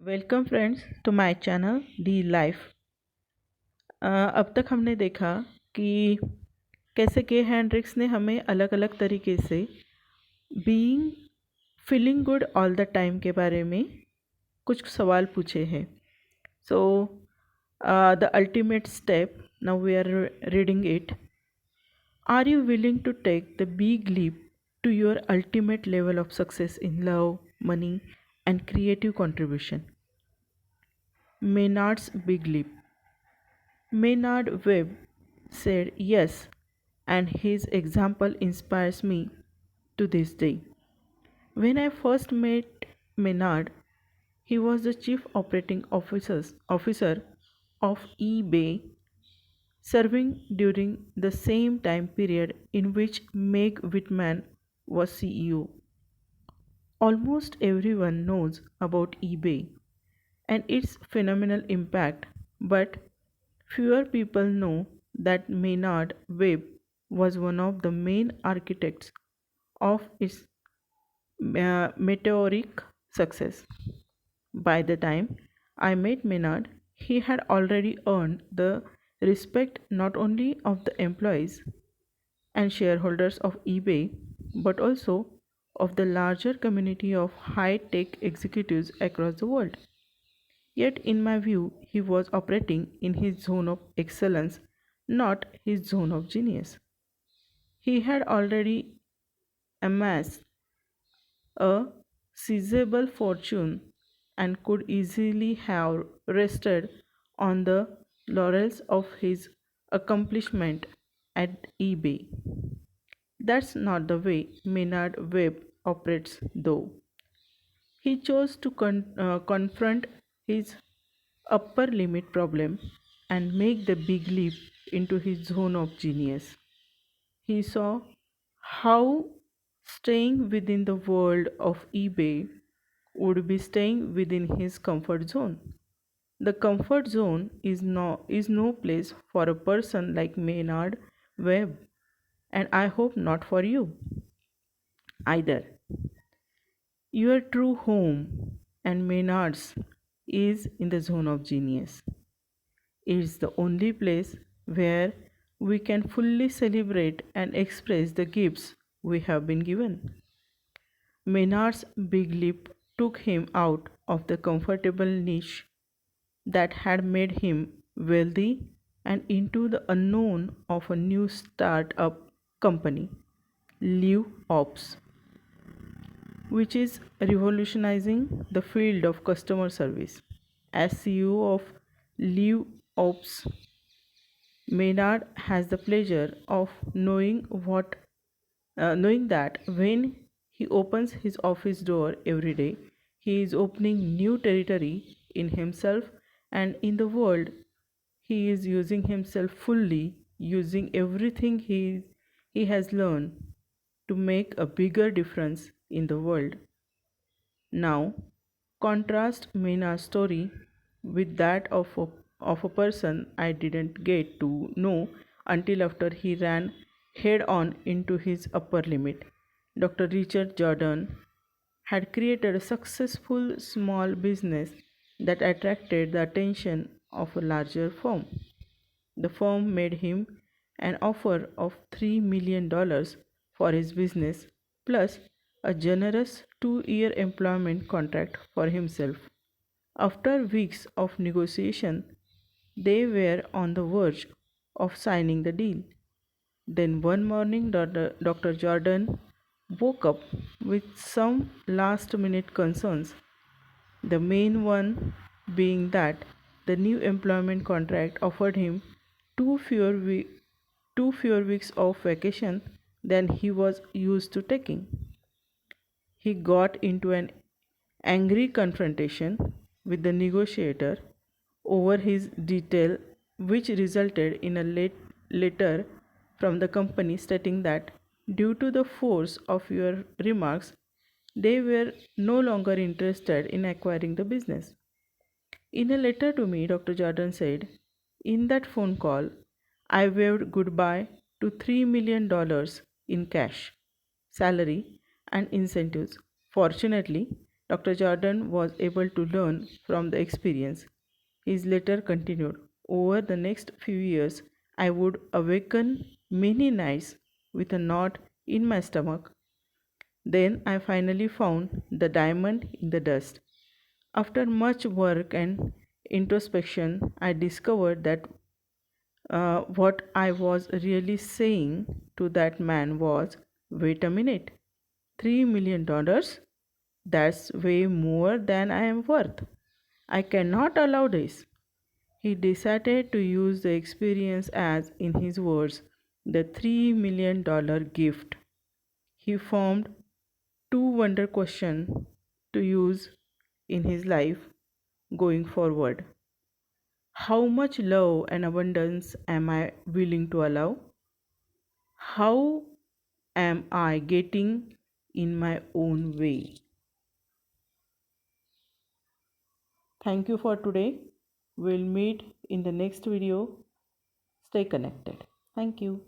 Welcome friends to my channel D life. अब तक हमने देखा कि कैसे के हैंड्रिक्स ने हमें अलग अलग तरीके से being feeling good all the time के बारे में कुछ सवाल पूछे हैं। So the ultimate step, now we are reading it. Are you willing to take the big leap to your ultimate level of success in love, money, and creative contribution? Maynard's Big Leap. Maynard Webb said yes, and his example inspires me to this day. When I first met Maynard, he was the chief operating officer of eBay, serving during the same time period in which Meg Whitman was CEO. Almost everyone knows about eBay and its phenomenal impact, but fewer people know that Maynard Webb was one of the main architects of its meteoric success. By the time I met Maynard, he had already earned the respect not only of the employees and shareholders of eBay, but also of the larger community of high tech executives across the world. Yet, in my view, he was operating in his zone of excellence, not his zone of genius. He had already amassed a sizable fortune and could easily have rested on the laurels of his accomplishment at eBay. That's not the way Maynard Webb operates, though. He chose to confront his upper limit problem and make the big leap into his zone of genius. He saw how staying within the world of eBay would be staying within his comfort zone. The comfort zone is no place for a person like Maynard Webb, and I hope not for you either. Your true home and Maynard's is in the zone of genius. It's the only place where we can fully celebrate and express the gifts we have been given. Maynard's big leap took him out of the comfortable niche that had made him wealthy and into the unknown of a new startup company, Live Ops, which is revolutionizing the field of customer service. As CEO of Live Ops, Maynard has the pleasure of knowing that when he opens his office door every day, he is opening new territory in himself and in the world. He is using himself fully, using everything he has learned to make a bigger difference in the world. Now, contrast Meena's story with that of a person I didn't get to know until after he ran head on into his upper limit. Dr. Richard Jordan had created a successful small business that attracted the attention of a larger firm. The firm made him an offer of $3 million for his business plus a generous 2 year employment contract for himself. After weeks of negotiation, they were on the verge of signing the deal. Then one morning, Dr. Jordan woke up with some last minute concerns, the main one being that the new employment contract offered him two fewer, we- two fewer weeks of vacation than he was used to taking. He got into an angry confrontation with the negotiator over his detail, which resulted in a letter from the company stating that due to the force of your remarks, they were no longer interested in acquiring the business. In a letter to me, Dr. Jordan said, in that phone call, I waved goodbye to $3 million in cash, salary, and incentives. Fortunately, Dr. Jordan was able to learn from the experience. His letter continued. Over the next few years, I would awaken many nights with a knot in my stomach. Then I finally found the diamond in the dust. After much work and introspection, I discovered that what I was really saying to that man was, wait a minute, $3 million? That's way more than I am worth. I cannot allow this. He decided to use the experience as, in his words, the $3 million gift. He formed two wonder questions to use in his life going forward. How much love and abundance am I willing to allow? How am I getting in my own way? Thank you for today. We'll meet in the next video. Stay connected. Thank you.